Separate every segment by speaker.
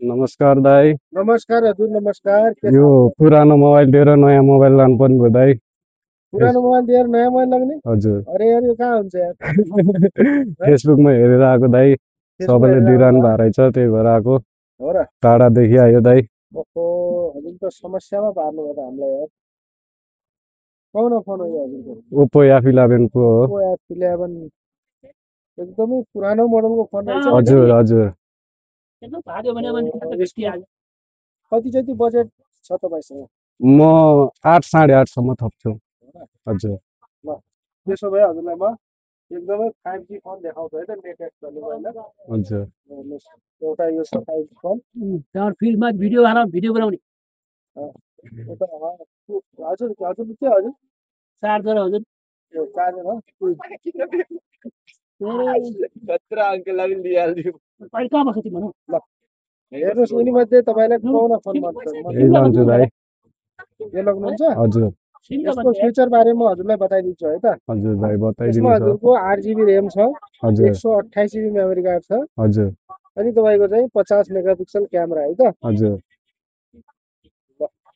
Speaker 1: नमस्कार दाई।
Speaker 2: नमस्कार हजुर, नमस्कार। के छ?
Speaker 1: यो पुरानो मोबाइल दिएर नयाँ मोबाइल लानुपर्ने भयो दाई।
Speaker 2: पुरानो मोबाइल दिएर नयाँ मोबाइल लाग्ने?
Speaker 1: हजुर।
Speaker 2: अरे यार, यो कहाँ हुन्छ यार?
Speaker 1: फेसबुकमा हेरेर आएको दाई।
Speaker 2: फेसबुकमा
Speaker 1: सबैले
Speaker 2: हेरेर
Speaker 1: दिइरहनु
Speaker 2: आउनुभयो?
Speaker 1: भएको रहेछ, त्यही भएर आएको।
Speaker 2: हो र?
Speaker 1: टाढादेखि आयो दाई।
Speaker 2: ओहो, हजुर त समस्यामा पार्नु भयो त हामीलाई यार। कुन फोन हो यो हजुरको?
Speaker 1: ओप्पो F11 Pro हो।
Speaker 2: ओप्पो F11 एकदमै पुरानो मोडलको फोन रहेछ।
Speaker 1: हजुर हजुर।
Speaker 2: कति जति बजेट छ तपाईँसँग?
Speaker 1: म 8 8.5 सम्म थप्छु। हजुर।
Speaker 2: ल, त्यसो भए हजुरलाई म एकदमै 5G फोन देखाउँछु है त, लेटेस्ट चलेको होइन।
Speaker 1: हजुर।
Speaker 2: हेर्नुहोस्, एउटा यो छ 5G फोन।
Speaker 3: त्यहाँ फिल्डमा भिडियो बनाउने
Speaker 2: एउटा हजुर हजुर के हजुर?
Speaker 3: चार्जर हजुर
Speaker 2: यो चार्जर हो?
Speaker 1: खतरा अंकललाई पनि दिइहाल्दियो।
Speaker 3: अहिले कहाँ बस्छ तिम्रो
Speaker 2: ल, हेर्नुहोस्, उनीमध्ये तपाईँलाई कुन फोन मन पर्छ?
Speaker 1: यही लान्छु दाई।
Speaker 2: यो लग्नुहुन्छ?
Speaker 1: हजुर।
Speaker 2: यसको फ्युचर बारे म हजुरलाई बताइदिन्छु है त।
Speaker 1: हजुर दाई
Speaker 2: यसमा
Speaker 1: बताइदिनु छ।
Speaker 2: हजुरको 8GB ऱ्याम छ,
Speaker 1: हजुर
Speaker 2: 128GB मेमोरी कार्ड छ,
Speaker 1: हजुर
Speaker 2: अनि तपाईँको चाहिँ 50 मेगापिक्सल क्यामेरा है त।
Speaker 1: हजुर।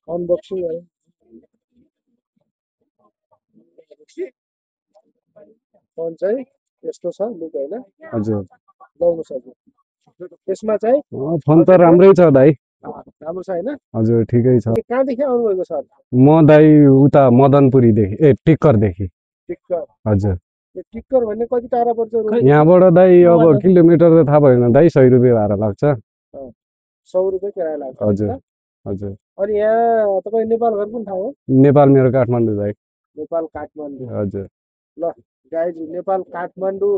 Speaker 2: अनबक्सिङ गरौँ। फोन चाहिँ यस्तो छ लुक होइन।
Speaker 1: हजुर।
Speaker 2: लाउनुहोस् हजुर। यसमा चाहिँ
Speaker 1: फोन त राम्रै छ दाई।
Speaker 2: राम्रो छ होइन?
Speaker 1: हजुर ठिकै छ।
Speaker 2: कहाँदेखि आउनुभएको सर?
Speaker 1: म दाई उता मदनपुरीदेखि टिक्करदेखि।
Speaker 2: टिक्कर?
Speaker 1: हजुर।
Speaker 2: यो टिक्कर भन्ने कति टाढा पर्छ?
Speaker 1: यहाँबाट दाई अब किलोमिटर त थाहा भएन दाई, 100 रुपियाँ भाडा लाग्छ।
Speaker 2: 100 रुपियाँ किराया लाग्छ।
Speaker 1: हजुर हजुर।
Speaker 2: अनि यहाँ तपाईँ नेपाल घर कुन ठाउँ हो?
Speaker 1: नेपाल मेरो काठमाडौँ दाई।
Speaker 2: नेपाल काठमाडौँ।
Speaker 1: हजुर।
Speaker 2: ल गाइज, नेपाल काठमाडौँ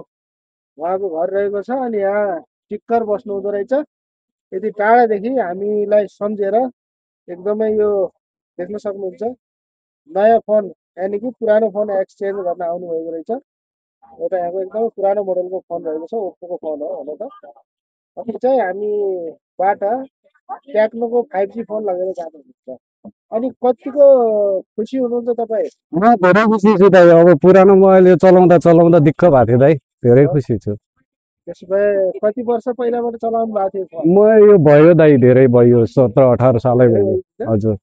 Speaker 2: उहाँको घर रहेको छ, अनि यहाँ टिक्कर बस्नु हुँदो रहेछ। यति टाढादेखि हामीलाई सम्झेर एकदमै यो देख्न सक्नुहुन्छ, नयाँ फोन यानि कि पुरानो फोन एक्सचेन्ज गर्न आउनुभएको रहेछ। एउटा यहाँको एकदमै पुरानो मोडलको फोन रहेको छ, ओप्पोको फोन हो हुन त। अनि चाहिँ हामीबाट टेक्नोको 5G फोन लगेर जानुहुन्छ। अनि कतिको खुसी हुनुहुन्छ तपाईँ?
Speaker 1: म धेरै खुसी छु दाई। अब पुरानो मोबाइल चलाउँदा चलाउँदा दिक्क भएको थियो दाई, धेरै खुसी छु।
Speaker 2: त्यसो भए कति वर्ष पहिलाबाट चलाउनु भएको थियो फोन?
Speaker 1: म यो भयो दाई, धेरै भयो, 17 18 सालै भयो। हजुर।